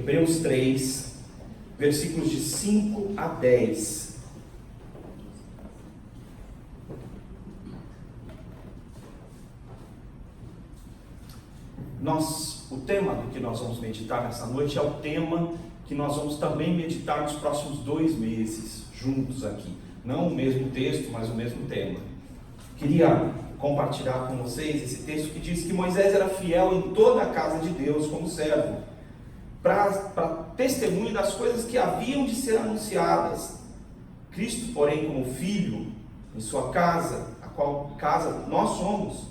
Hebreus 3, versículos de 5 a 10. O tema do que nós vamos meditar nessa noite é o tema que nós vamos também meditar nos próximos 2 meses, juntos aqui. Não o mesmo texto, mas o mesmo tema. Queria compartilhar com vocês esse texto que diz que Moisés era fiel em toda a casa de Deus como servo, para testemunho das coisas que haviam de ser anunciadas. Cristo, porém, como filho em sua casa, a qual casa nós somos,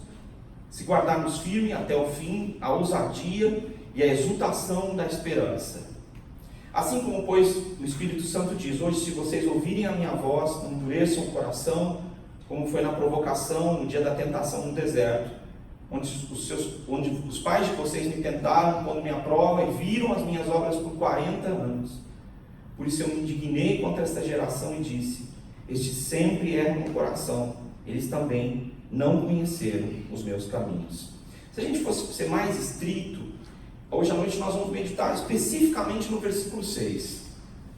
se guardarmos firme até o fim a ousadia e a exultação da esperança. Assim como, pois, o Espírito Santo diz: hoje, se vocês ouvirem a minha voz, não endureçam o coração, como foi na provocação, no dia da tentação no deserto, onde os pais de vocês me tentaram, pondo minha prova, e viram as minhas obras por 40 anos. Por isso eu me indignei contra esta geração e disse: estes sempre erram no coração, eles também não conheceram os meus caminhos. Se a gente fosse ser mais estrito, hoje à noite nós vamos meditar especificamente no versículo 6.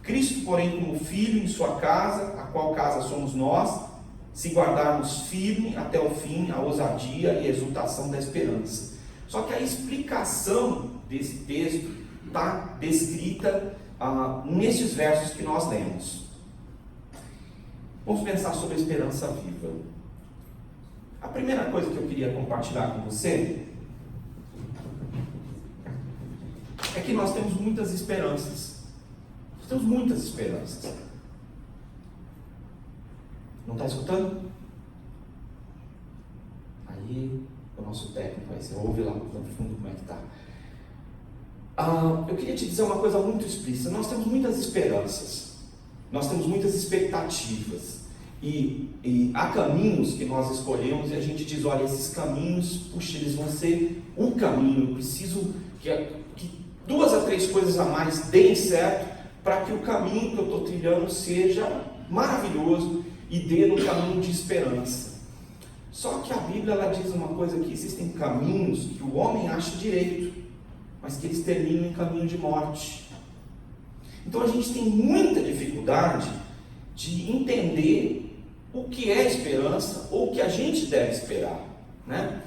Cristo, porém, como filho em sua casa, a qual casa somos nós, se guardarmos firme até o fim a ousadia e a exultação da esperança. Só que a explicação desse texto está descrita nesses versos que nós lemos. Vamos pensar sobre a esperança viva. A primeira coisa que eu queria compartilhar com você é que nós temos muitas esperanças. Nós temos muitas esperanças. Não está escutando? Aí o nosso técnico vai ser, ouve lá no fundo como é que está. Eu queria te dizer uma coisa muito explícita. Nós temos muitas esperanças. Nós temos muitas expectativas. E há caminhos que nós escolhemos e a gente diz: olha, esses caminhos, puxa, eles vão ser um caminho. Eu preciso que 2 a 3 coisas a mais deem certo para que o caminho que eu estou trilhando seja maravilhoso e dê no caminho de esperança. Só que a Bíblia ela diz uma coisa: que existem caminhos que o homem acha direito, mas que eles terminam em caminho de morte. Então a gente tem muita dificuldade de entender o que é esperança ou o que a gente deve esperar, né?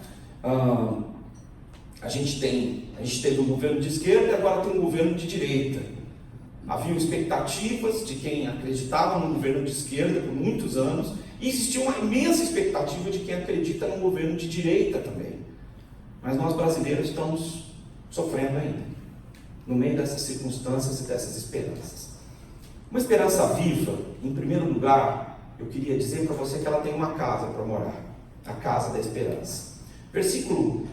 A gente teve um governo de esquerda e agora tem um governo de direita. Havia expectativas de quem acreditava no governo de esquerda por muitos anos, e existia uma imensa expectativa de quem acredita no governo de direita também. Mas nós brasileiros estamos sofrendo ainda, no meio dessas circunstâncias e dessas esperanças. Uma esperança viva, em primeiro lugar, eu queria dizer para você que ela tem uma casa para morar, a casa da esperança. Versículo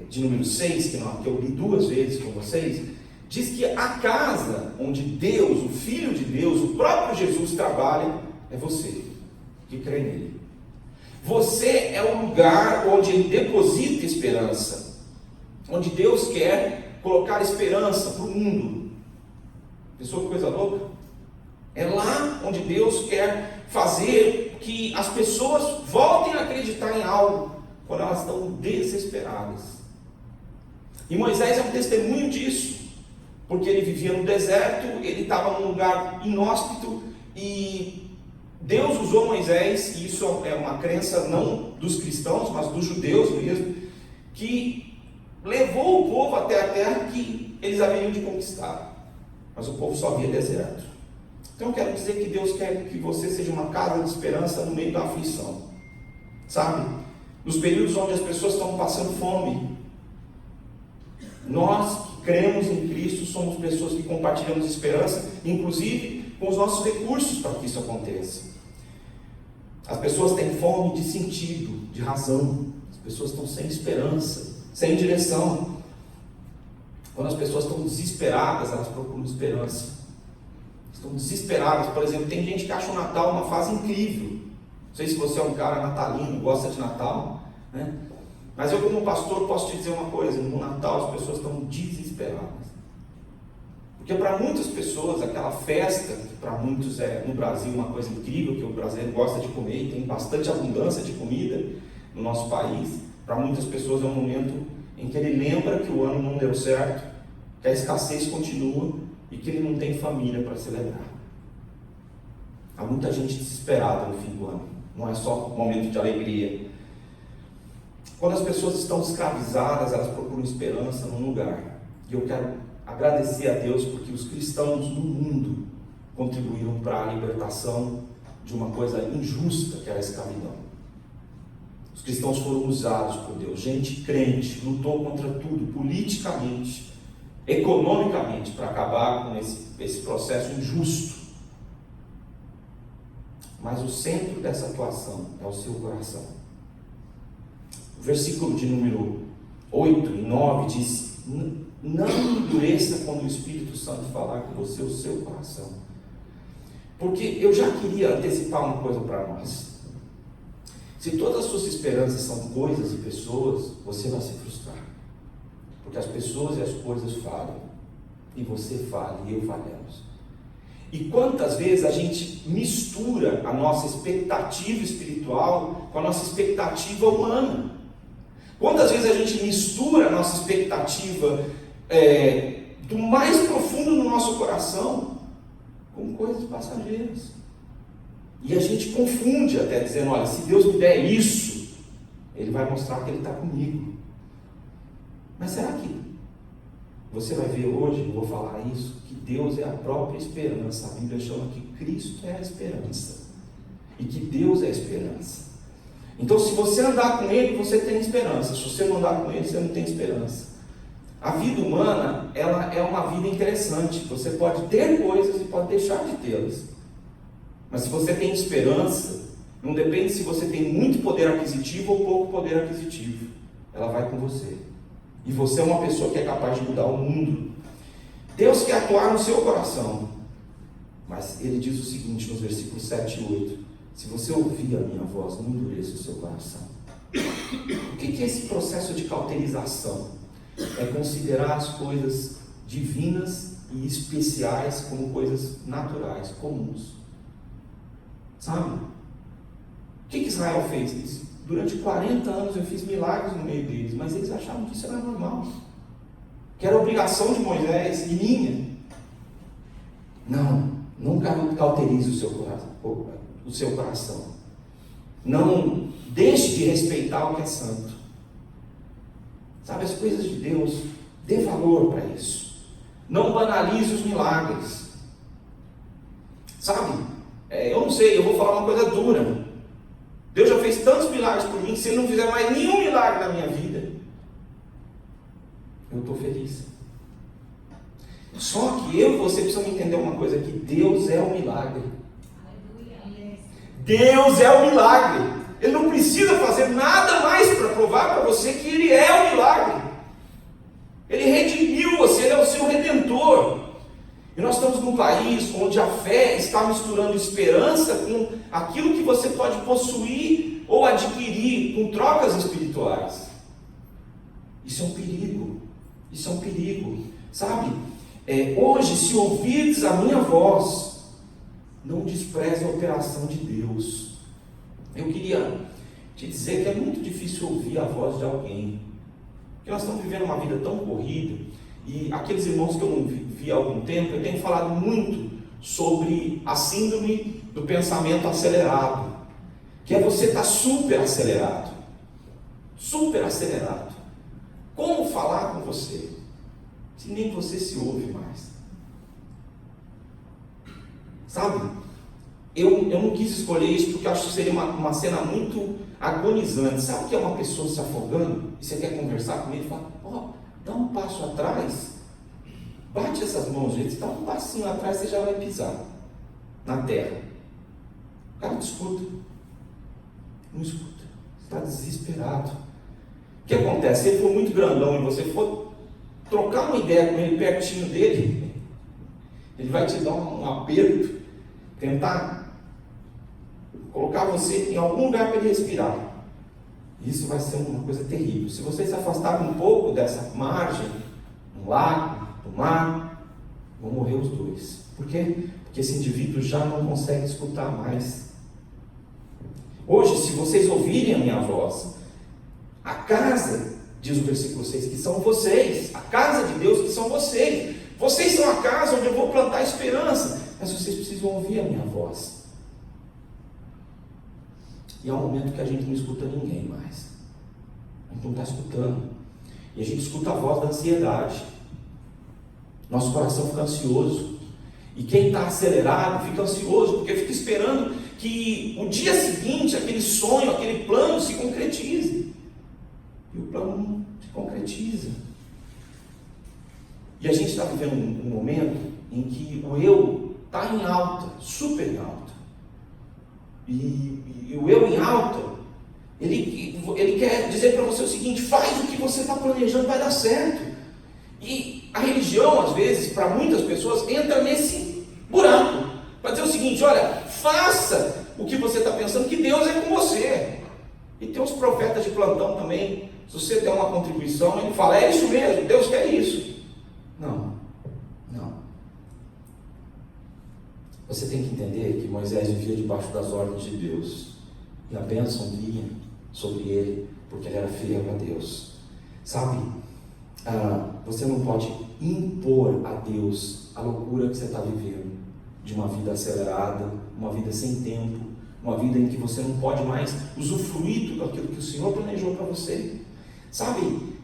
de número 6, que eu li 2 vezes com vocês, diz que a casa onde Deus, o Filho de Deus, o próprio Jesus trabalha, é você, que crê nele. Você é o lugar onde ele deposita esperança, onde Deus quer colocar esperança para o mundo. Pensou que coisa louca? É lá onde Deus quer fazer que as pessoas voltem a acreditar em algo, quando elas estão desesperadas. E Moisés é um testemunho disso, porque ele vivia no deserto, ele estava num lugar inóspito, e Deus usou Moisés, e isso é uma crença não dos cristãos, mas dos judeus mesmo, que levou o povo até a terra que eles haveriam de conquistar. Mas o povo só via deserto. Então eu quero dizer que Deus quer que você seja uma casa de esperança no meio da aflição. Sabe? Nos períodos onde as pessoas estão passando fome, nós que cremos em Cristo somos pessoas que compartilhamos esperança, inclusive com os nossos recursos para que isso aconteça. As pessoas têm fome de sentido, de razão. As pessoas estão sem esperança, sem direção. Quando as pessoas estão desesperadas, elas procuram esperança. Estão desesperadas. Por exemplo, tem gente que acha o Natal uma fase incrível. Não sei se você é um cara natalino, gosta de Natal, né? Mas eu, como pastor, posso te dizer uma coisa: no Natal as pessoas estão desesperadas. Porque para muitas pessoas, aquela festa, que para muitos é no Brasil uma coisa incrível, que o brasileiro gosta de comer e tem bastante abundância de comida no nosso país, para muitas pessoas é um momento em que ele lembra que o ano não deu certo, que a escassez continua e que ele não tem família para celebrar. Há muita gente desesperada no fim do ano, não é só um momento de alegria. Quando as pessoas estão escravizadas, elas procuram esperança num lugar. E eu quero agradecer a Deus porque os cristãos no mundo contribuíram para a libertação de uma coisa injusta que era a escravidão. Os cristãos foram usados por Deus, gente crente, lutou contra tudo, politicamente, economicamente, para acabar com esse processo injusto. Mas o centro dessa atuação é o seu coração. O versículo de número 8 e 9 diz: não endureça quando o Espírito Santo falar com você o seu coração. Porque eu já queria antecipar uma coisa para nós. Se todas as suas esperanças são coisas e pessoas, você vai se frustrar. Porque as pessoas e as coisas falham. E você falha e eu falhamos. E quantas vezes a gente mistura a nossa expectativa espiritual com a nossa expectativa humana? Quantas vezes a gente mistura a nossa expectativa do mais profundo do nosso coração com coisas passageiras? E a gente confunde até, dizendo: olha, se Deus me der isso, Ele vai mostrar que Ele está comigo. Mas será que você vai ver hoje, eu vou falar isso, que Deus é a própria esperança? A Bíblia chama que Cristo é a esperança. E que Deus é a esperança. Então, se você andar com Ele, você tem esperança. Se você não andar com Ele, você não tem esperança. A vida humana, ela é uma vida interessante. Você pode ter coisas e pode deixar de tê-las. Mas se você tem esperança, não depende se você tem muito poder aquisitivo ou pouco poder aquisitivo. Ela vai com você. E você é uma pessoa que é capaz de mudar o mundo. Deus quer atuar no seu coração. Mas Ele diz o seguinte nos versículos 7 e 8: se você ouvir a minha voz, não endureça o seu coração. O que é esse processo de cauterização? É considerar as coisas divinas e especiais como coisas naturais, comuns. Sabe? O que Israel fez? Durante 40 anos eu fiz milagres no meio deles, mas eles achavam que isso era normal, que era obrigação de Moisés e minha. Não, nunca cauterize o seu coração. Não deixe de respeitar o que é santo. Sabe, as coisas de Deus, dê valor para isso. Não banalize os milagres. Sabe, eu não sei, eu vou falar uma coisa dura. Deus já fez tantos milagres por mim, se Ele não fizer mais nenhum milagre na minha vida, eu estou feliz. Só que eu e você precisamos entender uma coisa, que Deus é o milagre. Deus é o milagre. Ele não precisa fazer nada mais para provar para você que Ele é o milagre. Ele redimiu você, Ele é o seu redentor. E nós estamos num país onde a fé está misturando esperança com aquilo que você pode possuir ou adquirir com trocas espirituais. Isso é um perigo. Isso é um perigo. Sabe? Hoje, se ouvirdes a minha voz, não despreze a operação de Deus. Eu queria te dizer que é muito difícil ouvir a voz de alguém. Porque nós estamos vivendo uma vida tão corrida. E aqueles irmãos que eu não vi há algum tempo, eu tenho falado muito sobre a síndrome do pensamento acelerado, que é você estar super acelerado. Super acelerado. Como falar com você, se nem você se ouve mais? Sabe, eu não quis escolher isso porque eu acho que seria uma cena muito agonizante. Sabe o que é uma pessoa se afogando e você quer conversar com ele e fala: dá um passo atrás, bate essas mãos, gente, dá um passinho atrás, você já vai pisar na terra. O cara não escuta, você está desesperado. O que acontece? Se ele for muito grandão e você for trocar uma ideia com ele pertinho dele, ele vai te dar um aperto, tentar colocar você em algum lugar para ele respirar. Isso vai ser uma coisa terrível. Se você se afastar um pouco dessa margem, no lago, no mar, vão morrer os dois. Por quê? Porque esse indivíduo já não consegue escutar mais. Hoje, se vocês ouvirem a minha voz, a casa diz o versículo 6, que são vocês, a casa de Deus, que são vocês. Vocês são a casa onde eu vou plantar esperança, mas vocês precisam ouvir a minha voz. E há um momento que a gente não escuta ninguém mais. A gente não está escutando. E a gente escuta a voz da ansiedade. Nosso coração fica ansioso. E quem está acelerado fica ansioso, porque fica esperando que o dia seguinte, aquele sonho, aquele plano se concretize. E o plano não se concretiza. E a gente está vivendo um momento em que o eu está em alta, super em alta. E o eu em alta, ele quer dizer para você o seguinte: faz o que você está planejando, vai dar certo. E a religião, às vezes, para muitas pessoas, entra nesse buraco, para dizer o seguinte: olha, faça o que você está pensando, que Deus é com você. E tem os profetas de plantão também, se você der uma contribuição, ele fala: é isso mesmo, Deus quer isso. Não. Você tem que entender que Moisés vivia debaixo das ordens de Deus, e a bênção vinha sobre ele, porque ele era fiel a Deus. Sabe, você não pode impor a Deus a loucura que você está vivendo, de uma vida acelerada, uma vida sem tempo, uma vida em que você não pode mais usufruir tudo aquilo que o Senhor planejou para você. Sabe,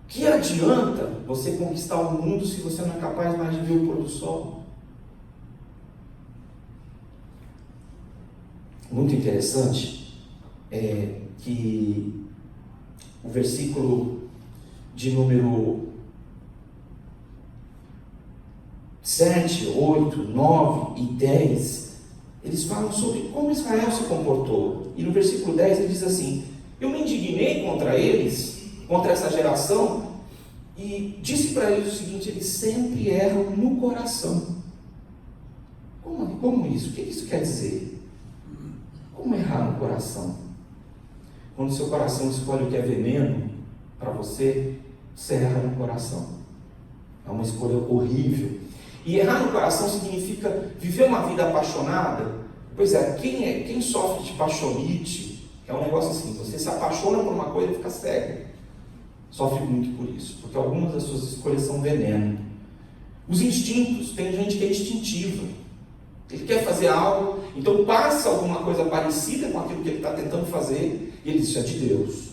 que adianta você conquistar o mundo se você não é capaz mais de ver o pôr do sol? Muito interessante é que o versículo de número 7, 8, 9 e 10, eles falam sobre como Israel se comportou. E no versículo 10 ele diz assim: eu me indignei contra eles, contra essa geração, e disse para eles o seguinte: eles sempre erram no coração. Como isso? O que isso quer dizer? Como errar no coração? Quando o seu coração escolhe o que é veneno para você, você erra no coração. É uma escolha horrível. E errar no coração significa viver uma vida apaixonada. Pois é, quem sofre de paixonite, é um negócio assim: você se apaixona por uma coisa e fica cego. Sofre muito por isso, porque algumas das suas escolhas são veneno. Os instintos, tem gente que é instintiva. Ele quer fazer algo, então passa alguma coisa parecida com aquilo que ele está tentando fazer, e ele diz: isso é de Deus.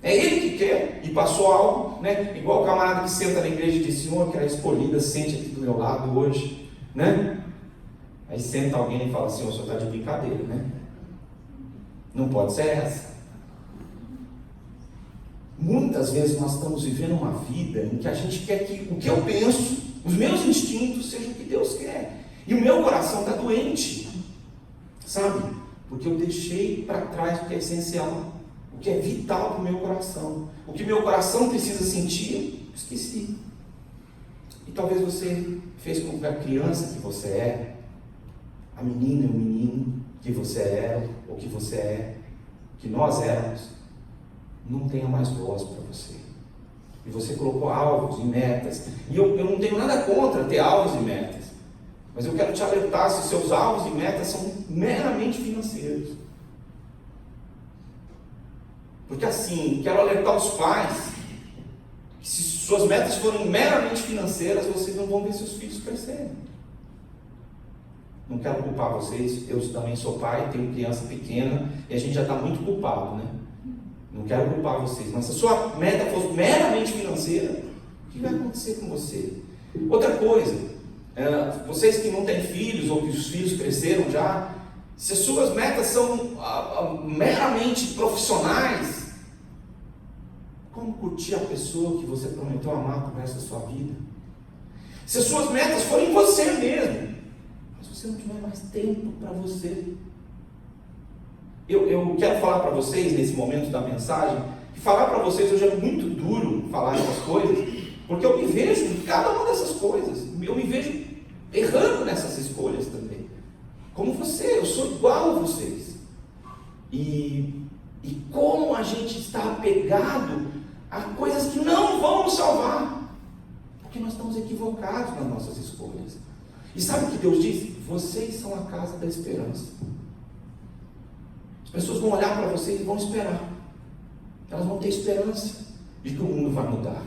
É ele que quer, e passou algo, né? Igual o camarada que senta na igreja e diz: Senhor, que era escolhida, sente aqui do meu lado hoje, né? Aí senta alguém e fala: Senhor, o senhor está de brincadeira, né? Não pode ser essa. Muitas vezes nós estamos vivendo uma vida em que a gente quer que o que eu penso, os meus instintos, seja o que Deus quer. E o meu coração está doente, sabe? Porque eu deixei para trás o que é essencial, o que é vital para o meu coração. O que meu coração precisa sentir, eu esqueci. E talvez você fez com que a criança que você é, a menina e o menino que você era, ou que você é, que nós éramos, não tenha mais voz para você. E você colocou alvos e metas. E eu não tenho nada contra ter alvos e metas. Mas eu quero te alertar se os seus alvos e metas são meramente financeiros. Porque assim, quero alertar os pais que se suas metas forem meramente financeiras, vocês não vão ver seus filhos crescerem. Não quero culpar vocês, eu também sou pai, tenho criança pequena e a gente já está muito culpado, né? Não quero culpar vocês, mas se a sua meta for meramente financeira, o que vai acontecer com você? Outra coisa, vocês que não têm filhos ou que os filhos cresceram já, se as suas metas são meramente profissionais, como curtir a pessoa que você prometeu amar pro resto da sua vida? Se as suas metas forem você mesmo, mas você não tiver mais tempo para você. Eu quero falar para vocês, nesse momento da mensagem, que falar para vocês hoje é muito duro falar essas coisas, porque eu me vejo em cada uma dessas coisas, eu me vejo errando nessas escolhas também. Como você, eu sou igual a vocês. E como a gente está apegado a coisas que não vão nos salvar, porque nós estamos equivocados nas nossas escolhas. E sabe o que Deus diz? Vocês são a casa da esperança. As pessoas vão olhar para vocês e vão esperar. elas vão ter esperança de que o mundo vai mudar.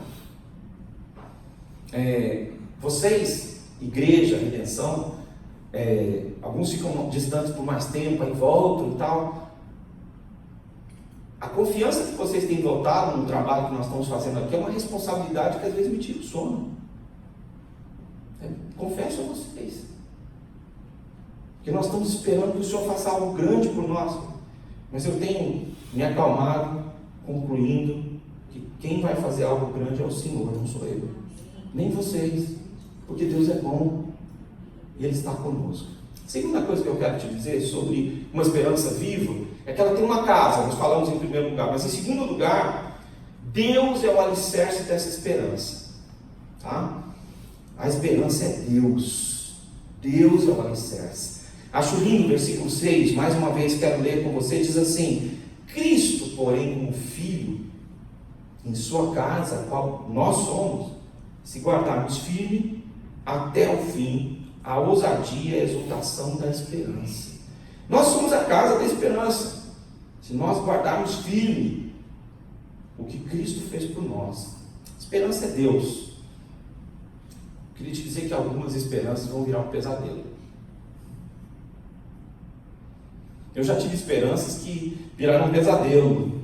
Vocês, igreja, redenção, alguns ficam distantes por mais tempo, aí voltam e tal. A confiança que vocês têm voltado no trabalho que nós estamos fazendo aqui é uma responsabilidade que às vezes me tira o sono. Confesso a vocês que nós estamos esperando que o Senhor faça algo grande por nós, mas eu tenho me acalmado, concluindo que quem vai fazer algo grande é o Senhor, não sou eu, nem vocês, porque Deus é bom e Ele está conosco. Segunda coisa que eu quero te dizer sobre uma esperança viva é que ela tem uma casa. Nós falamos em primeiro lugar, mas em segundo lugar, Deus é o alicerce dessa esperança, tá? A esperança é Deus. Deus é o alicerce. Acho lindo o versículo 6, mais uma vez quero ler com você, diz assim: Cristo, porém, como Filho, em sua casa, a qual nós somos, se guardarmos firme até o fim, a ousadia e a exultação da esperança. Nós somos a casa da esperança, se nós guardarmos firme o que Cristo fez por nós. Esperança é Deus. Queria te dizer que algumas esperanças vão virar um pesadelo. Eu já tive esperanças que viraram um pesadelo.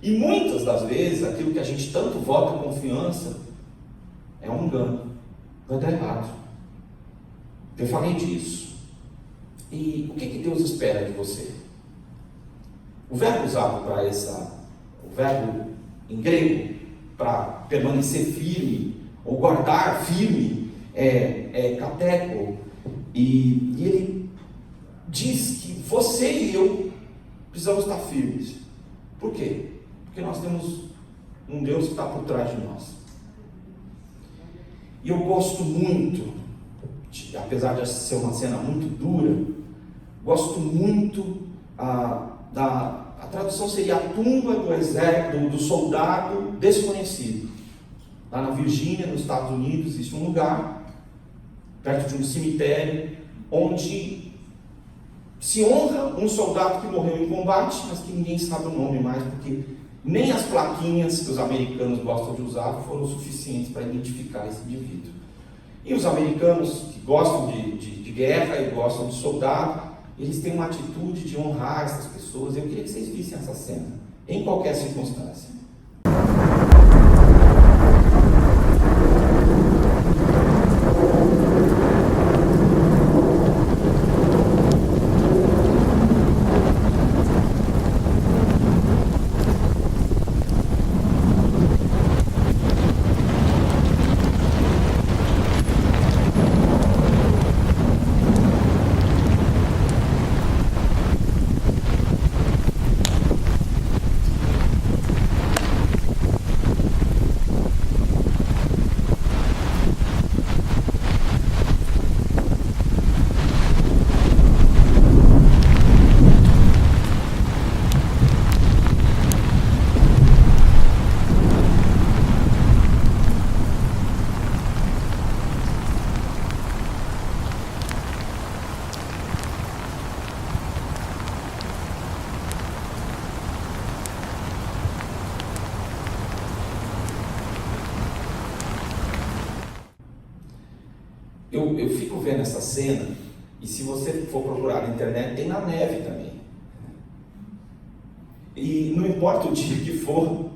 E muitas das vezes, aquilo que a gente tanto vota confiança é um engano. Vai dar errado. Eu falei disso. E o que Deus espera de você? O verbo usado para o verbo em grego, para permanecer firme, ou guardar firme, é kateco, e ele diz que você e eu precisamos estar firmes. Por quê? Porque nós temos um Deus que está por trás de nós. E eu gosto muito, apesar de ser uma cena muito dura, gosto muito a tradução seria a tumba do soldado desconhecido. Lá na Virgínia, nos Estados Unidos, existe um lugar, perto de um cemitério, onde se honra um soldado que morreu em combate, mas que ninguém sabe o nome mais, porque nem as plaquinhas que os americanos gostam de usar foram suficientes para identificar esse indivíduo. E os americanos que gostam de guerra e gostam de soldado, eles têm uma atitude de honrar essas pessoas. Eu queria que vocês vissem essa cena, em qualquer circunstância. Eu fico vendo essa cena, e se você for procurar na internet, tem na neve também. E não importa o dia que for,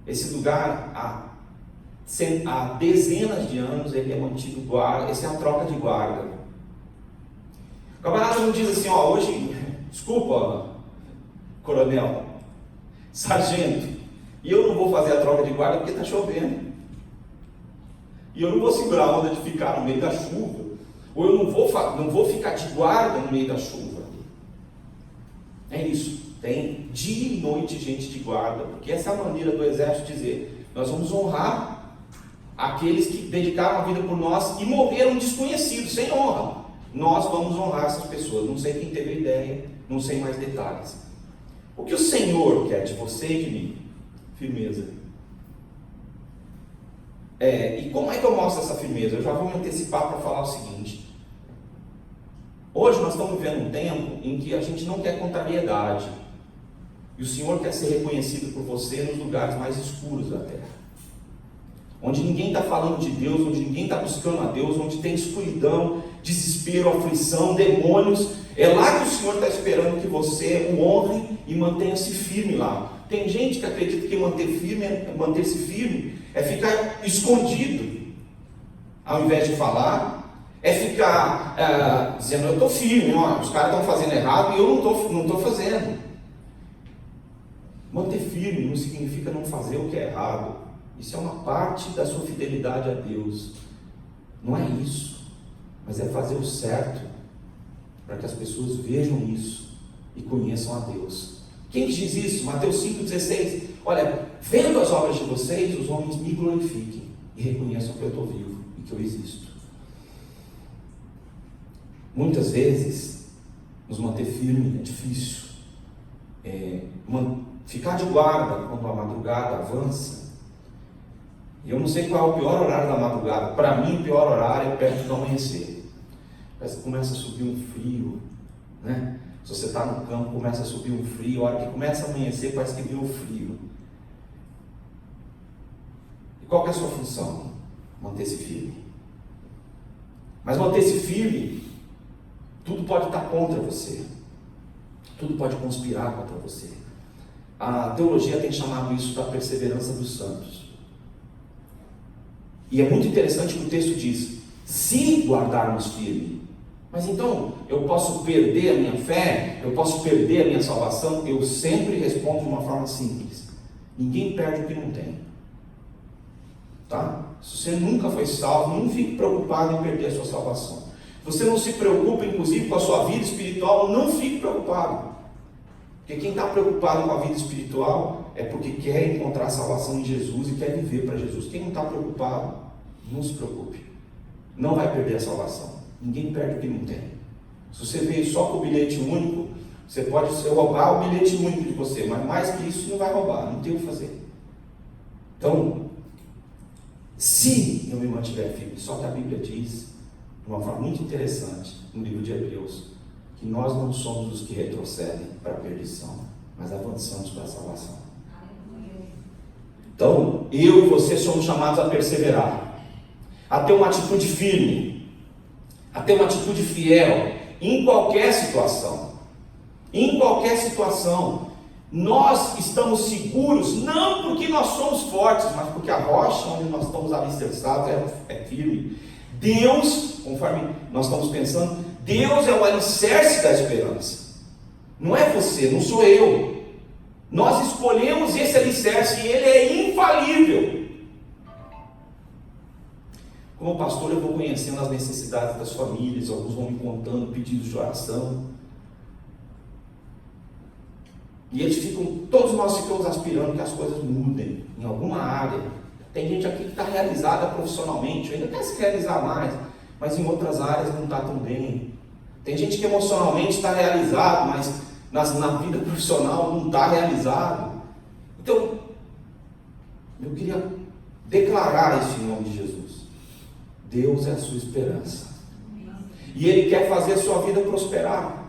esse lugar há dezenas de anos ele é mantido guarda, essa é a troca de guarda. O camarada não diz assim, hoje, desculpa, coronel, sargento, e eu não vou fazer a troca de guarda porque está chovendo. E eu não vou segurar a onda de ficar no meio da chuva. Ou eu não vou ficar de guarda no meio da chuva. É isso. Tem dia e noite gente de guarda. Porque essa é a maneira do exército dizer: nós vamos honrar aqueles que dedicaram a vida por nós e morreram desconhecidos, sem honra. Nós vamos honrar essas pessoas. Não sei quem teve a ideia, não sei mais detalhes. O que o Senhor quer de você e de mim? Firmeza. E como é que eu mostro essa firmeza? Eu já vou me antecipar para falar o seguinte. Hoje nós estamos vivendo um tempo em que a gente não quer contrariedade. E o Senhor quer ser reconhecido por você nos lugares mais escuros da terra. Onde ninguém está falando de Deus, onde ninguém está buscando a Deus, onde tem escuridão, desespero, aflição, demônios. É lá que o Senhor está esperando que você o honre e mantenha-se firme lá. Tem gente que acredita que manter-se firme é ficar escondido, ao invés de falar, é ficar dizendo, eu estou firme, ó, os caras estão fazendo errado e eu não estou fazendo. Manter firme não significa não fazer o que é errado. Isso é uma parte da sua fidelidade a Deus. Não é isso, mas é fazer o certo, para que as pessoas vejam isso e conheçam a Deus. Quem diz isso? Mateus 5,16. Olha, vendo as obras de vocês, os homens me glorifiquem e reconheçam que eu estou vivo e que eu existo. Muitas vezes, nos manter firme é difícil. Ficar de guarda quando a madrugada avança. E eu não sei qual é o pior horário da madrugada. Para mim, o pior horário é perto do amanhecer. Parece que começa a subir um frio, né? Se você está no campo, começa a subir um frio. A hora que começa a amanhecer, parece que veio o frio. E qual que é a sua função? Manter-se firme. Mas manter-se firme, tudo pode estar contra você. Tudo pode conspirar contra você. A teologia tem chamado isso da perseverança dos santos. E é muito interessante que o texto diz, se guardarmos firme. Mas então, eu posso perder a minha fé? Eu posso perder a minha salvação? Eu sempre respondo de uma forma simples. Ninguém perde o que não tem. Tá? Se você nunca foi salvo, não fique preocupado em perder a sua salvação. Você não se preocupa, inclusive, com a sua vida espiritual, não fique preocupado. Porque quem está preocupado com a vida espiritual é porque quer encontrar salvação em Jesus e quer viver para Jesus. Quem não está preocupado, não se preocupe. Não vai perder a salvação. Ninguém perde o que não tem. Se você veio só com o bilhete único, você pode roubar o bilhete único de você, mas mais que isso não vai roubar, não tem o que fazer. Então, se eu me mantiver firme, só que a Bíblia diz, de uma forma muito interessante, no livro de Hebreus, que nós não somos os que retrocedem para a perdição, mas avançamos para a salvação. Então, eu e você somos chamados a perseverar, a ter uma atitude firme, a ter uma atitude fiel, em qualquer situação. Em qualquer situação. Nós estamos seguros, não porque nós somos fortes, mas porque a rocha onde nós estamos alicerçados é firme. Deus, conforme nós estamos pensando, Deus é o alicerce da esperança. Não é você, não sou eu. Nós escolhemos esse alicerce e ele é infalível. Como pastor, eu vou conhecendo as necessidades das famílias, alguns vão me contando pedidos de oração. E todos nós ficamos aspirando que as coisas mudem em alguma área. Tem gente aqui que está realizada profissionalmente, ainda quer se realizar mais, mas em outras áreas não está tão bem. Tem gente que emocionalmente está realizado, mas na vida profissional não está realizado. Então, eu queria declarar isso em nome de Jesus. Deus é a sua esperança. E Ele quer fazer a sua vida prosperar.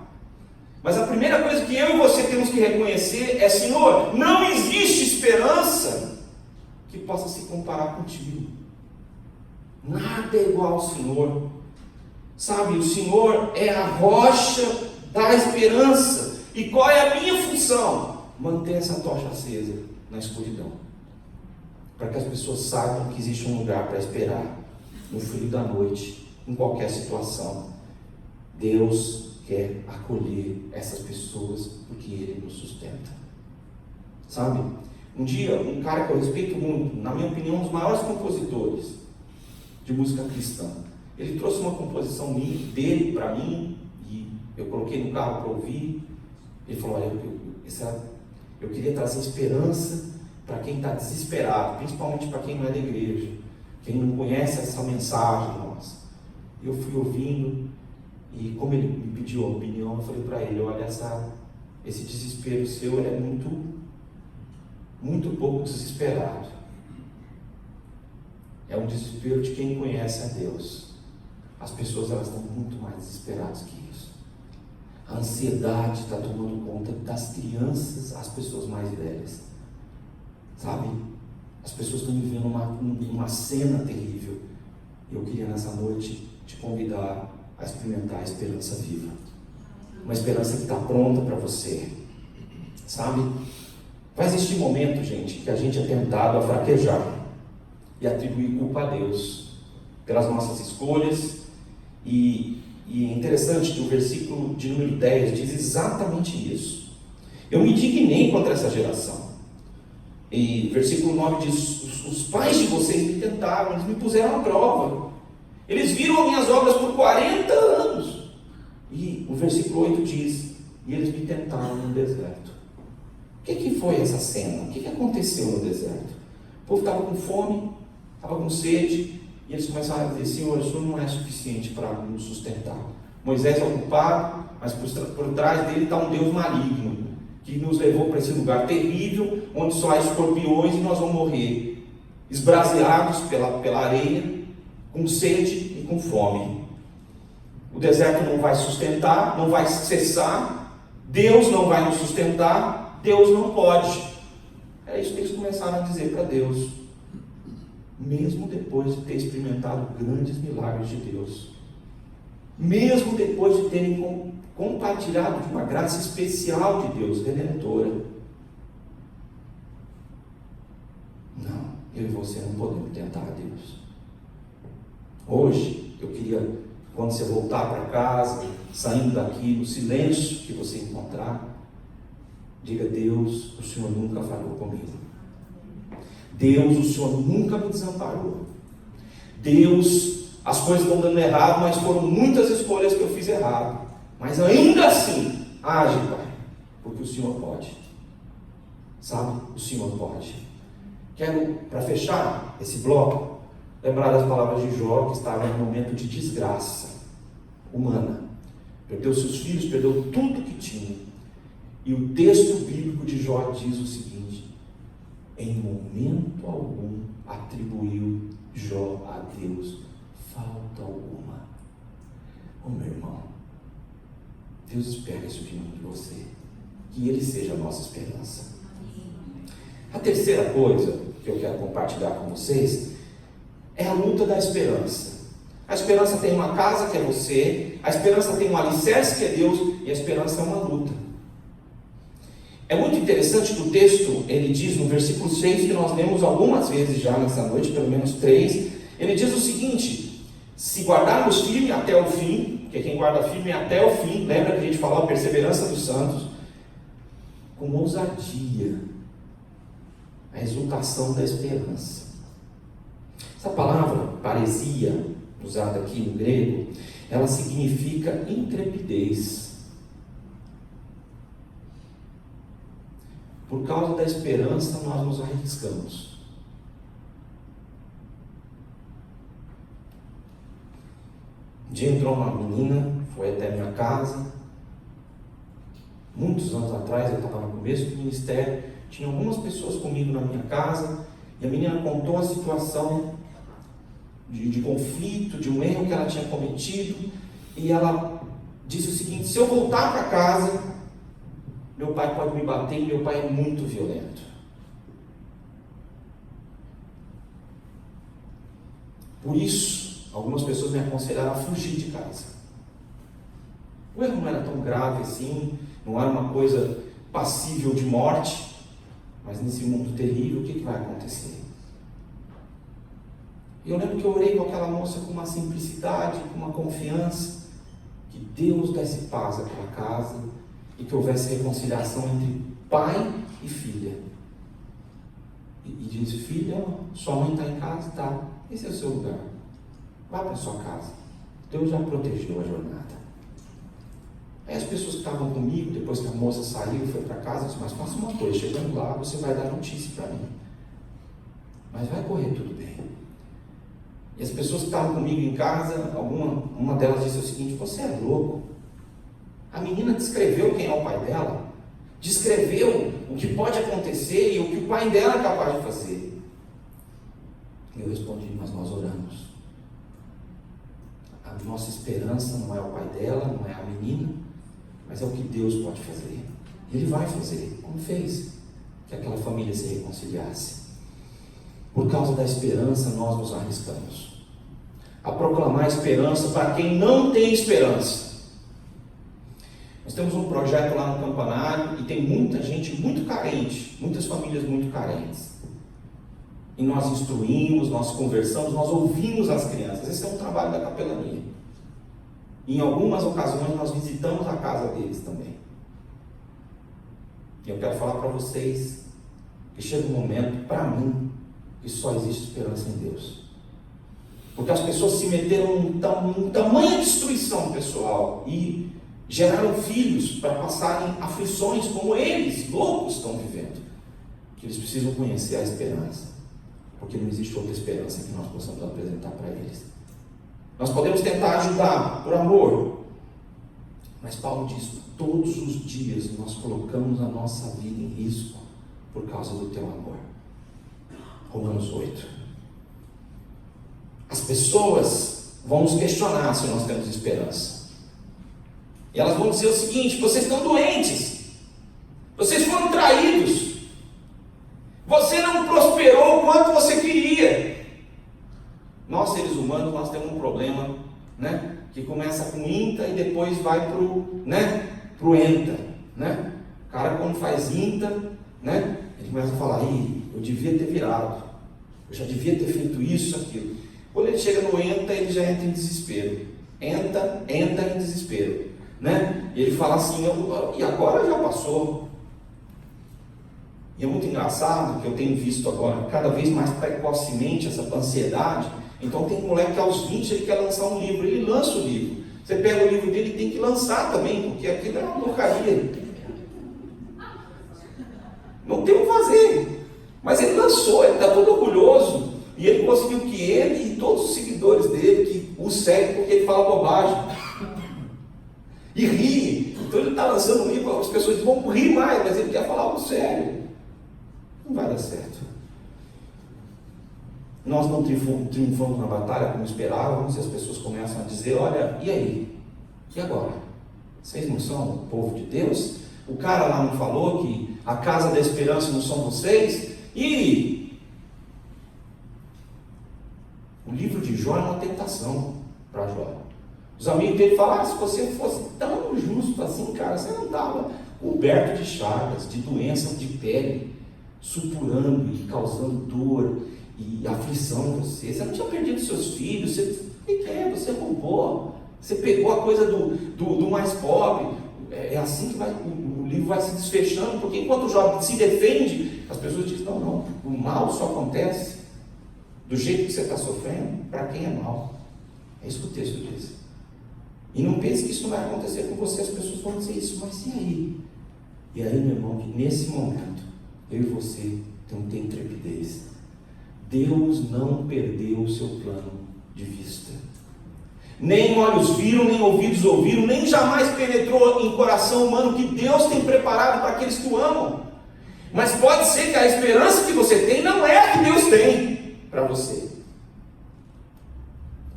Mas a primeira coisa que eu e você temos que reconhecer é, Senhor, não existe esperança que possa se comparar contigo. Nada é igual ao Senhor. Sabe, o Senhor é a rocha da esperança. E qual é a minha função? Manter essa tocha acesa na escuridão. Para que as pessoas saibam que existe um lugar para esperar. No frio da noite, em qualquer situação. Deus quer acolher essas pessoas porque Ele nos sustenta. Sabe? Um dia, um cara que eu respeito muito, na minha opinião, um dos maiores compositores de música cristã, ele trouxe uma composição dele para mim, e eu coloquei no carro para ouvir. Ele falou, olha, eu queria trazer esperança para quem está desesperado, principalmente para quem não é da igreja, quem não conhece essa mensagem nossa. Eu fui ouvindo, e como ele me pediu a opinião, eu falei para ele, olha, esse desespero seu é muito pouco desesperado. É um desespero de quem conhece a Deus. As pessoas, elas estão muito mais desesperadas que isso. A ansiedade está tomando conta das crianças, as pessoas mais velhas. Sabe? As pessoas estão vivendo uma cena terrível. Eu queria nessa noite te convidar a experimentar a esperança viva. Uma esperança que está pronta para você. Sabe? Vai existir momento, gente, que a gente é tentado a fraquejar e atribuir culpa a Deus pelas nossas escolhas. E é interessante que o versículo de número 10 diz exatamente isso. Eu me indignei contra essa geração. E versículo 9 diz: os pais de vocês me tentaram, eles me puseram à prova. Eles viram minhas obras por 40 anos. E o versículo 8 diz: e eles me tentaram no deserto. O que foi essa cena? O que aconteceu no deserto? O povo estava com fome, estava com sede, e eles começaram a dizer: Senhor, o Senhor não é suficiente para nos sustentar. Moisés é ocupado, mas por trás dele está um Deus maligno, que nos levou para esse lugar terrível, onde só há escorpiões e nós vamos morrer, esbraseados pela areia, com sede e com fome. O deserto não vai sustentar, não vai cessar, Deus não vai nos sustentar, Deus não pode. É isso que eles começaram a dizer para Deus, mesmo depois de ter experimentado grandes milagres de Deus, mesmo depois de terem compartilhado de uma graça especial de Deus, redentora. Não, eu e você não podemos tentar a Deus. Hoje, eu queria, quando você voltar para casa, saindo daqui, no silêncio que você encontrar, diga: Deus, o Senhor nunca falou comigo. Deus, o Senhor nunca me desamparou. Deus, as coisas estão dando errado, mas foram muitas escolhas que eu fiz errado. Mas ainda assim, age, Pai, porque o Senhor pode. Sabe? O Senhor pode. Quero, para fechar esse bloco, lembrar das palavras de Jó, que estava em um momento de desgraça humana. Perdeu seus filhos, perdeu tudo que tinha. E o texto bíblico de Jó diz o seguinte: em momento algum atribuiu Jó a Deus falta alguma. Oh, meu irmão, Deus espera isso de mim, de você, que Ele seja a nossa esperança. A terceira coisa que eu quero compartilhar com vocês é a luta da esperança. A esperança tem uma casa, que é você. A esperança tem um alicerce, que é Deus. E a esperança é uma luta. É muito interessante que o texto, ele diz no versículo 6, que nós lemos algumas vezes já nessa noite, pelo menos 3, ele diz o seguinte: se guardarmos firme até o fim, porque quem guarda firme até o fim, lembra que a gente falou a perseverança dos santos, com ousadia, a exultação da esperança. Essa palavra, paresia, usada aqui no grego, ela significa intrepidez. Por causa da esperança, nós nos arriscamos. Um dia entrou uma menina, foi até minha casa. Muitos anos atrás, eu estava no começo do ministério, tinha algumas pessoas comigo na minha casa, e a menina contou a situação de conflito, de um erro que ela tinha cometido, e ela disse o seguinte: se eu voltar para casa, meu pai pode me bater, e meu pai é muito violento. Por isso, algumas pessoas me aconselharam a fugir de casa. O erro não era tão grave assim, não era uma coisa passível de morte, mas nesse mundo terrível, o que vai acontecer? E eu lembro que eu orei com aquela moça com uma simplicidade, com uma confiança, que Deus desse paz àquela casa, e que houvesse reconciliação entre pai e filha. E disse: filha, sua mãe está em casa? Tá. Esse é o seu lugar. Vá para sua casa. Deus já protegeu a jornada. Aí as pessoas que estavam comigo, depois que a moça saiu e foi para casa, disse: mas faça uma coisa, chegando lá, você vai dar notícia para mim. Mas vai correr tudo bem. E as pessoas que estavam comigo em casa, uma delas disse o seguinte: você é louco. A menina descreveu quem é o pai dela, descreveu o que pode acontecer e o que o pai dela é capaz de fazer. Eu respondi: mas nós oramos. A nossa esperança não é o pai dela, não é a menina. mas é o que Deus pode fazer. E Ele vai fazer, como fez, que aquela família se reconciliasse. Por causa da esperança, nós nos arriscamos a proclamar esperança para quem não tem esperança. Nós temos um projeto lá no Campanário e tem muita gente muito carente, muitas famílias muito carentes. E nós instruímos, nós conversamos, nós ouvimos as crianças. Esse é um trabalho da capelania. E em algumas ocasiões nós visitamos a casa deles também. E eu quero falar para vocês que chega um momento, para mim, que só existe esperança em Deus. Porque as pessoas se meteram em tamanha destruição pessoal e geraram filhos para passarem aflições como eles, loucos, estão vivendo. Que eles precisam conhecer a esperança. Porque não existe outra esperança que nós possamos apresentar para eles. Nós podemos tentar ajudar por amor. Mas Paulo diz, todos os dias nós colocamos a nossa vida em risco por causa do teu amor. Romanos 8. As pessoas vão nos questionar se nós temos esperança. E elas vão dizer o seguinte: vocês estão doentes, vocês foram traídos, você não prosperou o quanto você queria. Nós, seres humanos, nós temos um problema, né? Que começa com INTA e depois vai pro ENTA, né? O cara, quando faz INTA, né? Ele começa a falar: eu devia ter virado, eu já devia ter feito isso, aquilo. Quando ele chega no ENTA, ele já entra em desespero. Entra em desespero, né? E ele fala assim: e agora já passou. E é muito engraçado que eu tenho visto agora, cada vez mais precocemente, essa ansiedade. Então tem um moleque que aos 20 ele quer lançar um livro, ele lança o livro. Você pega o livro dele e tem que lançar também, porque aquilo é uma porcaria. Não tem o que fazer. Mas ele lançou, ele está todo orgulhoso. E ele conseguiu que ele e todos os seguidores dele que o seguem porque ele fala bobagem. E ri. Então ele está lançando um livro, as pessoas vão rir mais, mas ele quer falar algo sério. Não vai dar certo. Nós não triunfamos na batalha como esperávamos, e as pessoas começam a dizer: olha, e aí? E agora? Vocês não são o povo de Deus? O cara lá não falou que a casa da esperança não são vocês? E o livro de Jó é uma tentação para Jó. Os amigos dele falaram: se você fosse tão justo assim, cara, você não estava coberto de chagas, de doenças de pele, supurando e causando dor e aflição em você. Você não tinha perdido seus filhos, você roubou, você pegou a coisa do mais pobre. É assim que o livro vai se desfechando, porque enquanto o Jó se defende, as pessoas dizem: não, o mal só acontece do jeito que você está sofrendo, para quem é mal. É isso que o texto diz. E não pense que isso não vai acontecer com você, as pessoas vão dizer isso, mas e aí? E aí, meu irmão, que nesse momento, eu e você temos que ter intrepidez. Deus não perdeu o seu plano de vista. Nem olhos viram, nem ouvidos ouviram, nem jamais penetrou em coração humano que Deus tem preparado para aqueles que o amam. Mas pode ser que a esperança que você tem não é a que Deus tem para você.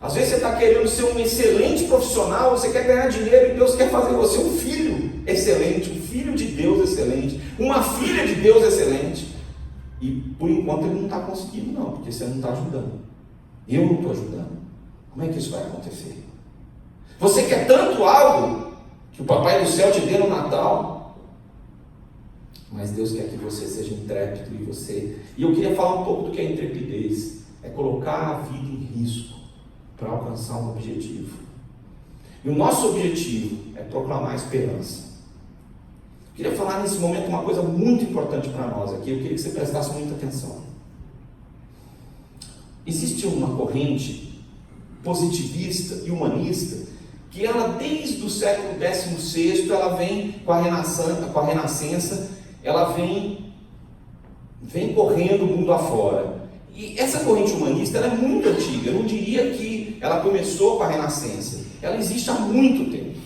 Às vezes você está querendo ser um excelente profissional, você quer ganhar dinheiro e Deus quer fazer você um filho excelente, um filho de Deus excelente, uma filha de Deus excelente. E por enquanto ele não está conseguindo, não, porque você não está ajudando. Eu não estou ajudando. Como é que isso vai acontecer? Você quer tanto algo que o Papai do Céu te dê no Natal, mas Deus quer que você seja intrépido e eu queria falar um pouco do que é intrepidez. É colocar a vida em risco para alcançar um objetivo. E o nosso objetivo é proclamar a esperança. Eu queria falar nesse momento uma coisa muito importante para nós aqui. Eu queria que você prestasse muita atenção. Existe uma corrente positivista e humanista que ela, desde o século XVI, ela vem com a Renascença, ela vem correndo o mundo afora. E essa corrente humanista ela é muito antiga. Eu não diria que ela começou com a Renascença. Ela existe há muito tempo.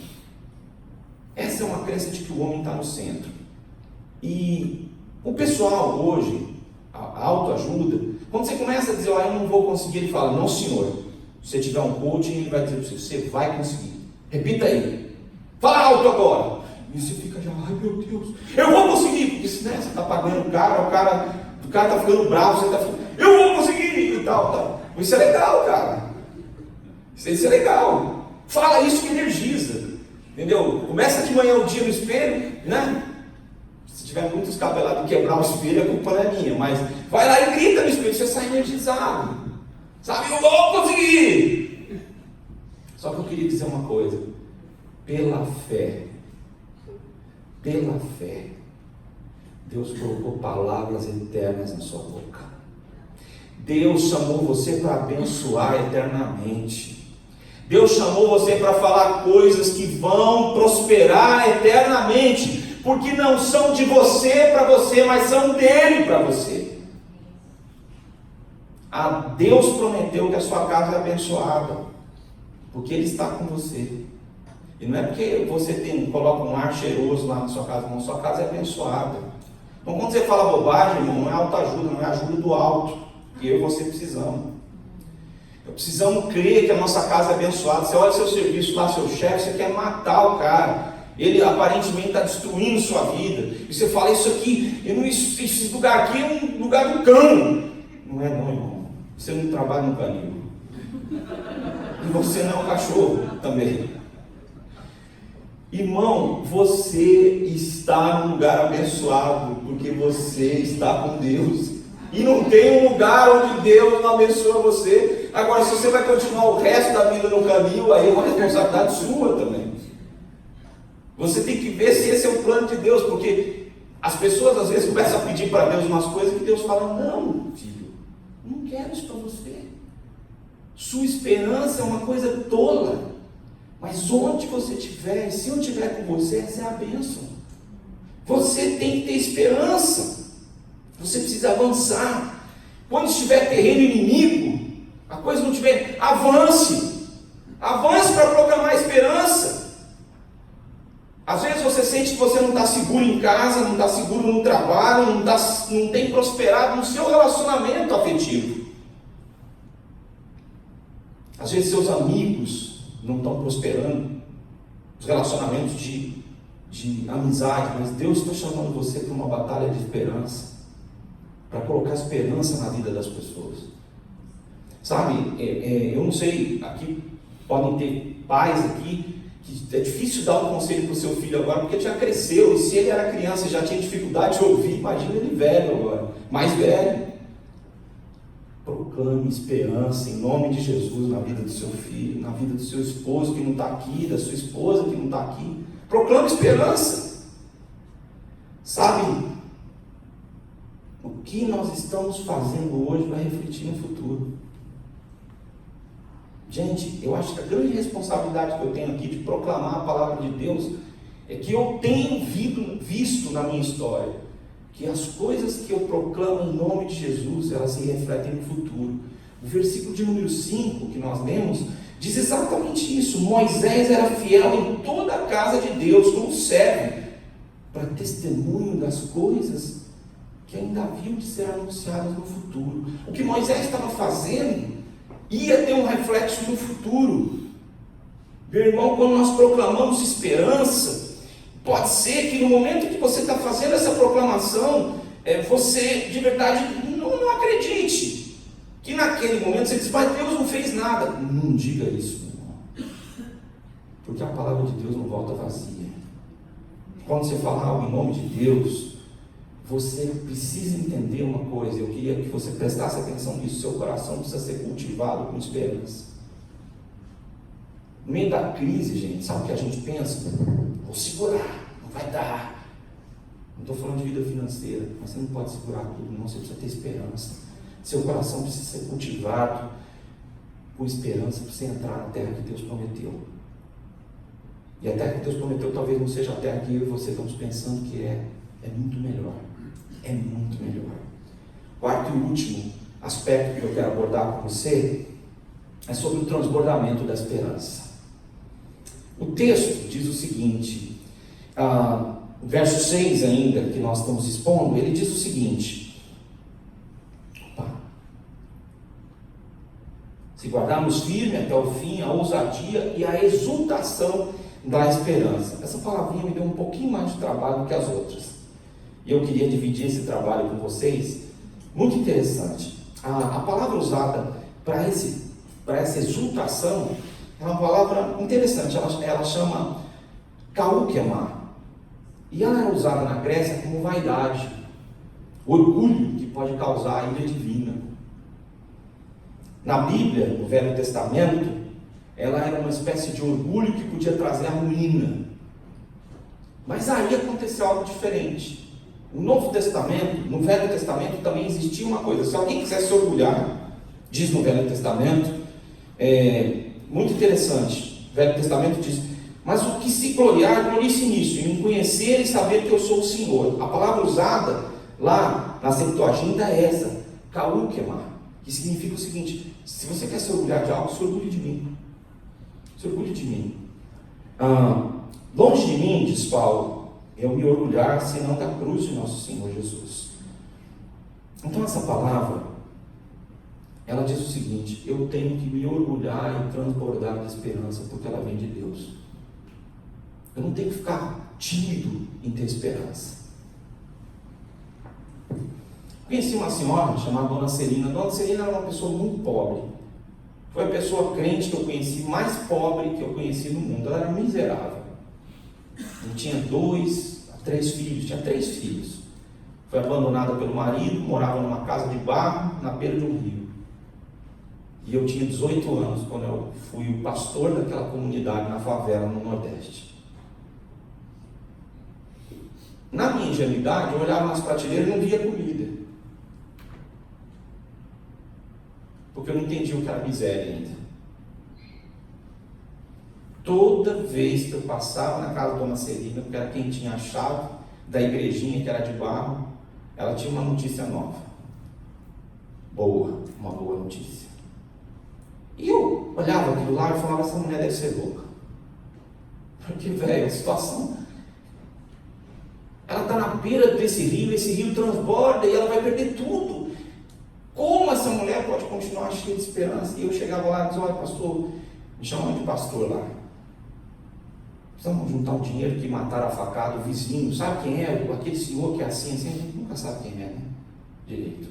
Essa é uma crença de que o homem está no centro. E o pessoal hoje, a autoajuda, quando você começa a dizer: eu não vou conseguir, ele fala: não, senhor. Se você tiver um coaching, ele vai dizer para você: você vai conseguir. Repita aí. Fala alto agora. E você fica já, ai meu Deus, eu vou conseguir, porque né, você está pagando o cara está ficando bravo, você está ficando, eu vou conseguir e tal. Isso é legal, cara. Isso é legal. Fala isso que energiza. Entendeu? Começa de manhã o dia no espelho, né? Se tiver muito descabelado e quebrar o espelho, a culpa não é minha, mas vai lá e grita no espelho, você sai energizado. Sabe, eu vou conseguir. Só que eu queria dizer uma coisa. Pela fé, Deus colocou palavras eternas na sua boca. Deus chamou você para abençoar eternamente. Deus chamou você para falar coisas que vão prosperar eternamente, porque não são de você para você, mas são dele para você. Deus prometeu que a sua casa é abençoada, porque Ele está com você. E não é porque você coloca um ar cheiroso lá na sua casa, não, sua casa é abençoada. Então quando você fala bobagem, irmão, não é autoajuda, não é ajuda do alto, que eu e você precisamos. Precisamos crer que a nossa casa é abençoada. Você olha seu serviço lá, seu chefe, você quer matar o cara. Ele aparentemente está destruindo sua vida. E você fala, isso aqui, esse lugar aqui é um lugar do cão. Não é não, irmão. Você não trabalha no canil. E você não é um cachorro também. Irmão, você está num lugar abençoado, porque você está com Deus. E não tem um lugar onde Deus não abençoa você. Agora, se você vai continuar o resto da vida no caminho, aí é uma responsabilidade sua também. Você tem que ver se esse é o plano de Deus, porque as pessoas às vezes começam a pedir para Deus umas coisas que Deus fala, não, filho, não quero isso para você. Sua esperança é uma coisa tola. Mas onde você estiver, se eu estiver com você, essa é a bênção. Você tem que ter esperança. Você precisa avançar. Quando estiver terreno inimigo, a coisa não estiver, avance. Avance para proclamar esperança. Às vezes você sente que você não está seguro em casa, não está seguro no trabalho, não tem prosperado no seu relacionamento afetivo. Às vezes seus amigos não estão prosperando, os relacionamentos de amizade, mas Deus está chamando você para uma batalha de esperança, para colocar esperança na vida das pessoas. Sabe, eu não sei, aqui podem ter pais aqui, que é difícil dar um conselho para o seu filho agora, porque já cresceu, e se ele era criança e já tinha dificuldade de ouvir, imagina ele velho agora, mais velho. Proclame esperança em nome de Jesus na vida do seu filho, na vida do seu esposo que não está aqui, da sua esposa que não está aqui. Proclame esperança. Sabe, o que nós estamos fazendo hoje vai refletir no futuro. Gente, eu acho que a grande responsabilidade que eu tenho aqui de proclamar a palavra de Deus é que eu tenho visto na minha história que as coisas que eu proclamo em nome de Jesus, elas se refletem no futuro. O versículo de número 5 que nós lemos, diz exatamente isso. Moisés era fiel em toda a casa de Deus, como servo, para testemunho das coisas que ainda haviam de ser anunciadas no futuro. O que Moisés estava fazendo ia ter um reflexo no futuro. Meu irmão, quando nós proclamamos esperança, pode ser que no momento que você está fazendo essa proclamação, você de verdade não acredite. Que naquele momento você diz, mas Deus não fez nada. Não diga isso, meu irmão. Porque a palavra de Deus não volta vazia. Quando você falar algo em nome de Deus, você precisa entender uma coisa. Eu queria que você prestasse atenção nisso. Seu coração precisa ser cultivado com esperança. No meio da crise, gente, sabe o que a gente pensa? Vou segurar, não vai dar. Não estou falando de vida financeira, mas você não pode segurar tudo, não. Você precisa ter esperança. Seu coração precisa ser cultivado com esperança para você entrar na terra que Deus prometeu. E a terra que Deus prometeu talvez não seja a terra que eu e você estamos pensando que é. É muito melhor. É muito melhor. Quarto e último aspecto que eu quero abordar com você é sobre o transbordamento da esperança. O texto diz o seguinte, verso 6 ainda, que nós estamos expondo, ele diz o seguinte: se guardarmos firme até o fim a ousadia e a exultação da esperança. Essa palavrinha me deu um pouquinho mais de trabalho do que as outras. E eu queria dividir esse trabalho com vocês. Muito interessante. A palavra usada para essa exultação é uma palavra interessante. Ela chama kaukema. E ela era usada na Grécia como vaidade, orgulho que pode causar a ira divina. Na Bíblia, no Velho Testamento, ela era uma espécie de orgulho que podia trazer a ruína. Mas aí aconteceu algo diferente. No Novo Testamento, no Velho Testamento também existia uma coisa. Se alguém quisesse se orgulhar, diz no Velho Testamento, muito interessante. O Velho Testamento diz: mas o que se gloriar, glorie-se nisso, em conhecer e saber que eu sou o Senhor. A palavra usada lá na Septuaginta é essa, kaukema, que significa o seguinte: se você quer se orgulhar de algo, se orgulhe de mim. Se orgulhe de mim. Longe de mim, diz Paulo, eu me orgulhar senão da cruz de nosso Senhor Jesus. Então essa palavra, ela diz o seguinte: eu tenho que me orgulhar e transbordar de esperança, porque ela vem de Deus. Eu não tenho que ficar tímido em ter esperança. Conheci uma senhora chamada Dona Celina. Dona Celina era uma pessoa muito pobre. Foi a pessoa crente que eu conheci, mais pobre que eu conheci no mundo. Ela era miserável. Ela tinha 2 a 3 filhos, tinha 3 filhos. Foi abandonada pelo marido, morava numa casa de barro, na beira de um rio. E eu tinha 18 anos quando eu fui o pastor daquela comunidade na favela no Nordeste. Na minha ingenuidade, eu olhava nas prateleiras e não via comida. Porque eu não entendia o que era miséria ainda. Toda vez que eu passava na casa da Dona Celina, porque era quem tinha a chave da igrejinha que era de barro, ela tinha uma notícia nova. Boa, uma boa notícia. E eu olhava aquilo lá e falava: essa mulher deve ser louca. Porque, velho, a situação... ela está na beira desse rio, esse rio transborda e ela vai perder tudo. Como essa mulher pode continuar cheia de esperança? E eu chegava lá e dizia: olha, pastor, me chamavam de pastor lá. Precisamos juntar um dinheiro que mataram a facada, o vizinho, sabe quem é? Aquele senhor que é assim, a gente nunca sabe quem é, né? Direito.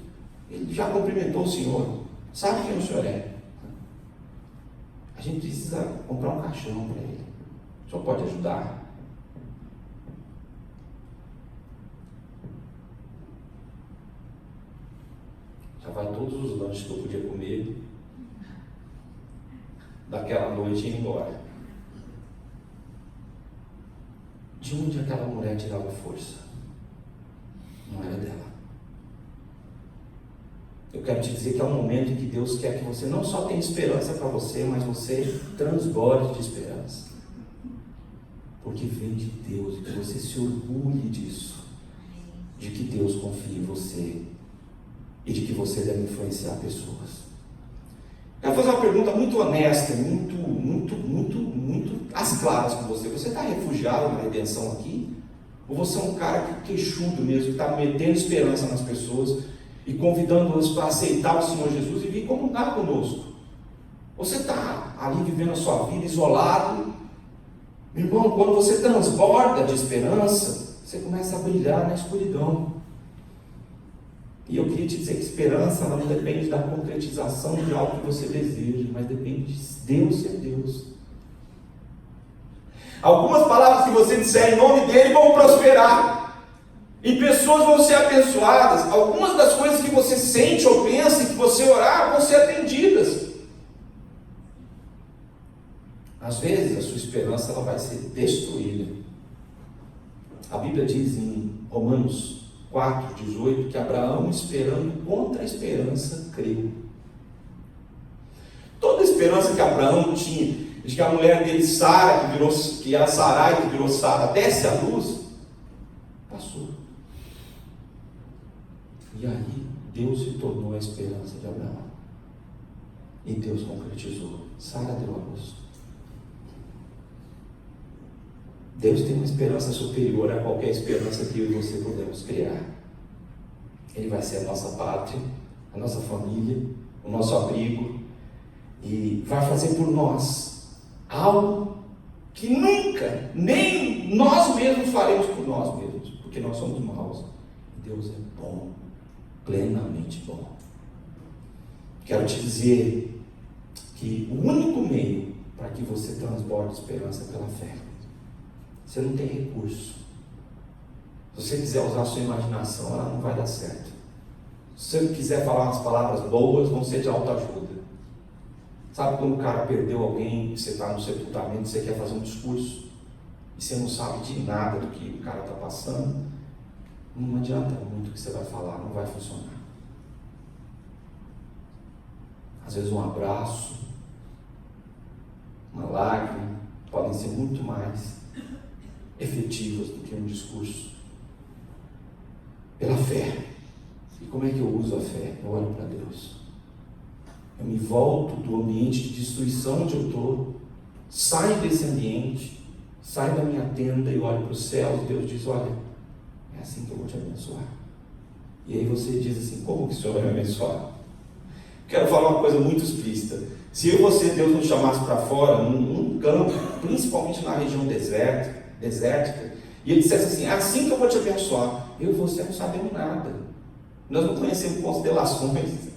Ele já cumprimentou o senhor, sabe quem o senhor é? A gente precisa comprar um caixão para ele. O senhor pode ajudar? Já vai todos os lanches que eu podia comer daquela noite e ir embora. De onde aquela mulher tirava força? Não era dela. Eu quero te dizer que é um momento em que Deus quer que você não só tenha esperança para você, mas você transborde de esperança. Porque vem de Deus, e que você se orgulhe disso, de que Deus confia em você e de que você deve influenciar pessoas. Quero fazer uma pergunta muito honesta, muito às claras com você. Você está refugiado na redenção aqui? Ou você é um cara queixudo mesmo, que está metendo esperança nas pessoas e convidando-as para aceitar o Senhor Jesus e vir comungar conosco? Você está ali vivendo a sua vida isolado? Irmão, quando você transborda de esperança, você começa a brilhar na escuridão. E eu queria te dizer que esperança não depende da concretização de algo que você deseja, mas depende de Deus ser Deus. Algumas palavras que você disser em nome dele vão prosperar, e pessoas vão ser abençoadas. Algumas das coisas que você sente ou pensa, que você orar, vão ser atendidas. Às vezes a sua esperança ela vai ser destruída. A Bíblia diz em Romanos 4:18 que Abraão, esperando contra a esperança, creu. Toda a esperança que Abraão tinha de que a mulher dele, Sara, que era Sarai, que virou Sara, desse a luz, passou. E aí Deus se tornou a esperança de Abraão. E Deus concretizou. Sara deu a luz. Deus tem uma esperança superior a qualquer esperança que eu e você podemos criar. Ele vai ser a nossa pátria, a nossa família, o nosso abrigo, e vai fazer por nós algo que nunca, nem nós mesmos faremos por nós mesmos, porque nós somos maus. Deus é bom, plenamente bom. Quero te dizer que o único meio para que você transborde esperança é pela fé. Você não tem recurso. Se você quiser usar a sua imaginação, ela não vai dar certo. Se você quiser falar umas palavras boas, vão ser de autoajuda. Sabe quando o cara perdeu alguém, você está no sepultamento, você quer fazer um discurso, e você não sabe de nada do que o cara está passando? Não adianta muito o que você vai falar, não vai funcionar. Às vezes um abraço, uma lágrima, podem ser muito mais efetivas do que um discurso. Pela fé. E como é que eu uso a fé? Eu olho para Deus. Eu me volto do ambiente de destruição onde eu estou, saio desse ambiente, saio da minha tenda e olho para os céus, e Deus diz, olha, é assim que eu vou te abençoar. E aí você diz assim, como que o Senhor vai me abençoar? Quero falar uma coisa muito explícita. Se eu e você, Deus nos chamasse para fora, num campo, principalmente na região desértica, e Ele dissesse assim, é assim que eu vou te abençoar. Eu e você não sabemos nada. Nós não conhecemos constelações.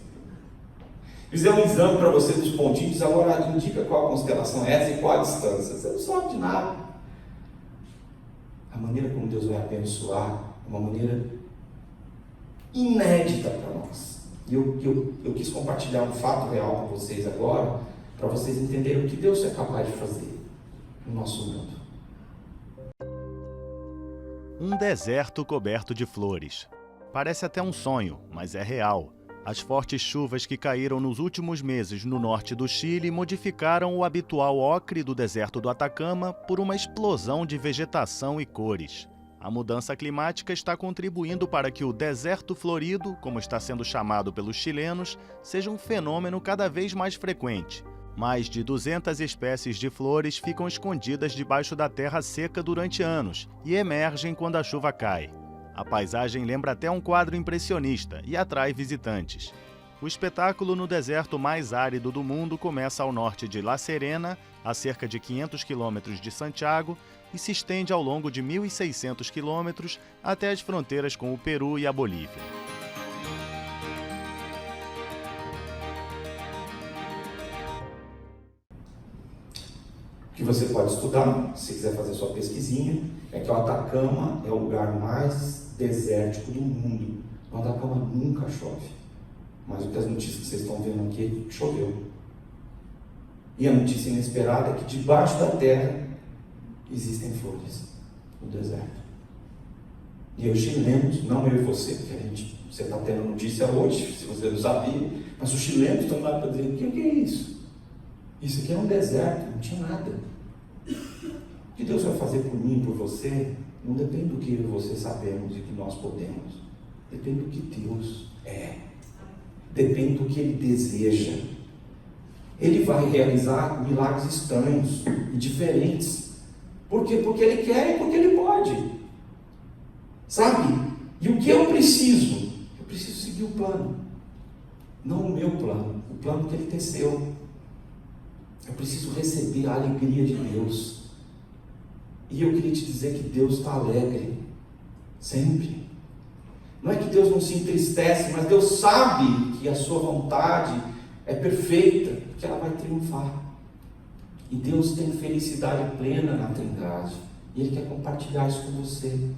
Fizemos um exame para você dos pontinhos, agora indica qual constelação é essa e qual a distância. Você não sabe de nada. A maneira como Deus vai abençoar é uma maneira inédita para nós. E eu quis compartilhar um fato real com vocês agora, para vocês entenderem o que Deus é capaz de fazer no nosso mundo. Um deserto coberto de flores. Parece até um sonho, mas é real. As fortes chuvas que caíram nos últimos meses no norte do Chile modificaram o habitual ocre do deserto do Atacama por uma explosão de vegetação e cores. A mudança climática está contribuindo para que o deserto florido, como está sendo chamado pelos chilenos, seja um fenômeno cada vez mais frequente. Mais de 200 espécies de flores ficam escondidas debaixo da terra seca durante anos e emergem quando a chuva cai. A paisagem lembra até um quadro impressionista e atrai visitantes. O espetáculo no deserto mais árido do mundo começa ao norte de La Serena, a cerca de 500 quilômetros de Santiago, e se estende ao longo de 1.600 quilômetros até as fronteiras com o Peru e a Bolívia. O que você pode estudar, se quiser fazer sua pesquisinha, é que o Atacama é o lugar mais desértico do mundo. O Atacama nunca chove. Mas o que as notícias que vocês estão vendo aqui, choveu. E a notícia inesperada é que debaixo da terra existem flores no deserto. E os chilenos, não eu e você, porque você está tendo notícia hoje, se você não sabia, mas os chilenos estão lá para dizer, o que é isso? Isso aqui é um deserto, não tinha nada. O que Deus vai fazer por mim, por você, não depende do que eu e você sabemos e que nós podemos. Depende do que Deus é. Depende do que Ele deseja. Ele vai realizar milagres estranhos e diferentes. Por quê? Porque Ele quer e porque Ele pode. Sabe? E o que eu preciso? Eu preciso seguir o plano. Não o meu plano, o plano que Ele teceu. Eu preciso receber a alegria de Deus. E eu queria te dizer que Deus está alegre. Sempre. Não é que Deus não se entristece, mas Deus sabe que a sua vontade é perfeita, que ela vai triunfar. E Deus tem felicidade plena na Trindade. E Ele quer compartilhar isso com você.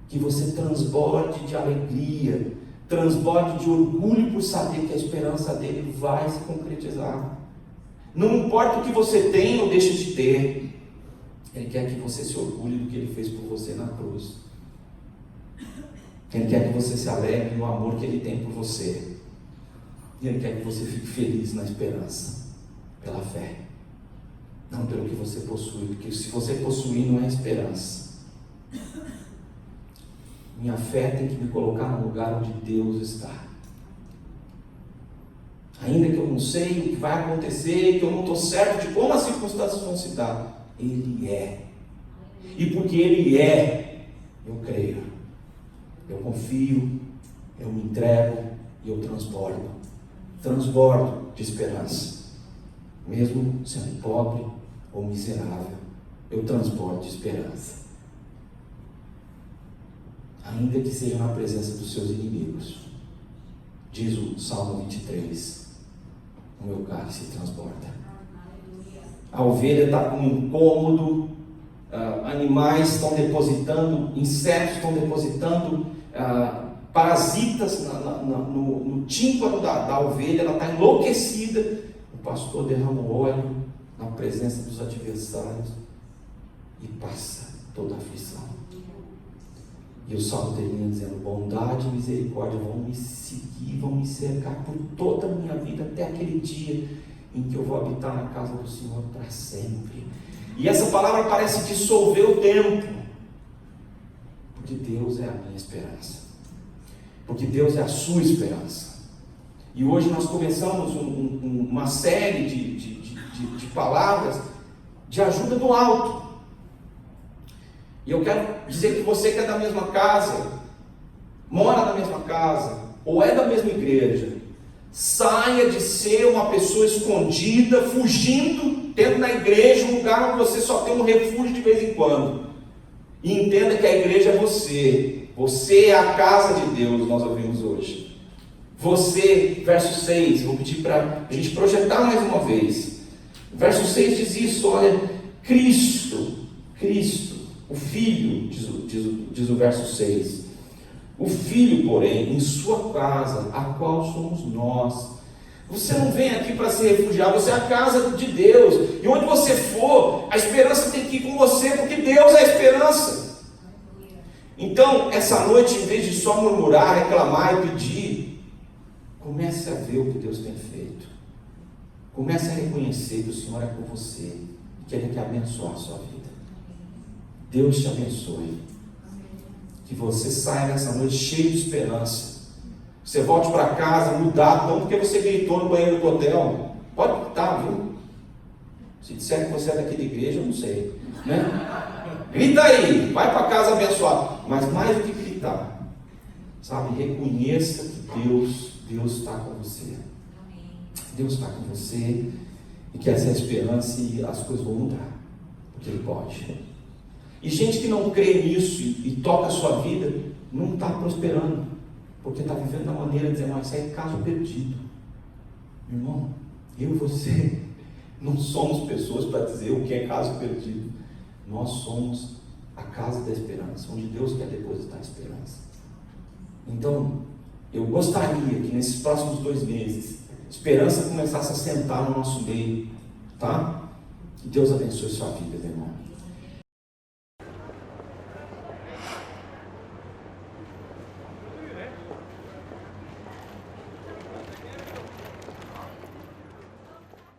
Que você transborde de alegria, transborde de orgulho por saber que a esperança dele vai se concretizar. Não importa o que você tem ou deixa de ter, Ele quer que você se orgulhe do que Ele fez por você na cruz. Ele quer que você se alegre no amor que Ele tem por você. E Ele quer que você fique feliz na esperança, pela fé, não pelo que você possui, porque se você possuir não é esperança. Minha fé tem que me colocar no lugar onde Deus está. Ainda que eu não sei o que vai acontecer, que eu não estou certo de como as circunstâncias vão se dar, Ele é. E porque Ele é, eu creio, eu confio, eu me entrego e eu transbordo de esperança, mesmo sendo pobre ou miserável. eu transporto esperança. Ainda que seja na presença dos seus inimigos. Diz o Salmo 23, o meu cálice transborda. A ovelha está com um incômodo, animais estão depositando, insetos estão depositando parasitas no tímpano da ovelha, ela está enlouquecida. O pastor derrama o óleo na presença dos adversários e passa toda a aflição. E o salmo termina dizendo: bondade e misericórdia vão me seguir, vão me cercar por toda a minha vida, até aquele dia em que eu vou habitar na casa do Senhor para sempre. E essa palavra parece dissolver o tempo, porque Deus é a minha esperança, porque Deus é a sua esperança. E hoje nós começamos uma série de palavras de ajuda do alto. E eu quero dizer que você que é da mesma casa, mora na mesma casa, ou é da mesma igreja, saia de ser uma pessoa escondida, fugindo, tendo na igreja um lugar onde você só tem um refúgio de vez em quando. E entenda que a igreja é você. Você é a casa de Deus, nós ouvimos hoje. Você, verso 6, vou pedir para a gente projetar mais uma vez. Verso 6 diz isso, olha, Cristo, o Filho, diz o verso 6, o Filho, porém, em sua casa, a qual somos nós. Você não vem aqui para se refugiar, você é a casa de Deus, e onde você for, a esperança tem que ir com você, porque Deus é a esperança. Então, essa noite, em vez de só murmurar, reclamar e pedir, comece a ver o que Deus tem feito, comece a reconhecer que o Senhor é com você, e que Ele quer abençoar a sua vida. Deus te abençoe, que você saia nessa noite cheio de esperança, você volte para casa mudado, não porque você gritou no banheiro do hotel, pode gritar, viu? Se disser que você é daquela igreja, eu não sei, né? Grita aí, vai para casa abençoado, mas mais do que gritar, sabe, reconheça que Deus está com você, Deus está com você, e que essa é a esperança e as coisas vão mudar, porque Ele pode. E gente que não crê nisso e toca a sua vida, não está prosperando, porque está vivendo da maneira de dizer, mas isso é caso perdido. Meu irmão, eu e você não somos pessoas para dizer o que é caso perdido. Nós somos a casa da esperança, onde Deus quer depositar a esperança. Então, eu gostaria que nesses próximos 2 meses, esperança começasse a sentar no nosso meio, tá? Que Deus abençoe sua vida, meu irmão.